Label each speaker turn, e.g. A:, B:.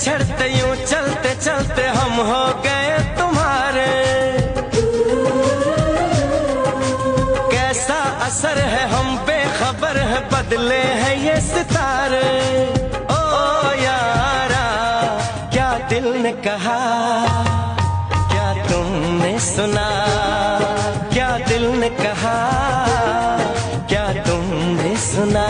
A: बिछड़ते यूं चलते चलते हम हो गए तुम्हारे। कैसा असर है हम बेखबर है, बदले हैं ये सितारे। ओ यारा क्या दिल ने कहा, क्या तुमने सुना, क्या दिल ने कहा, क्या तुमने सुना।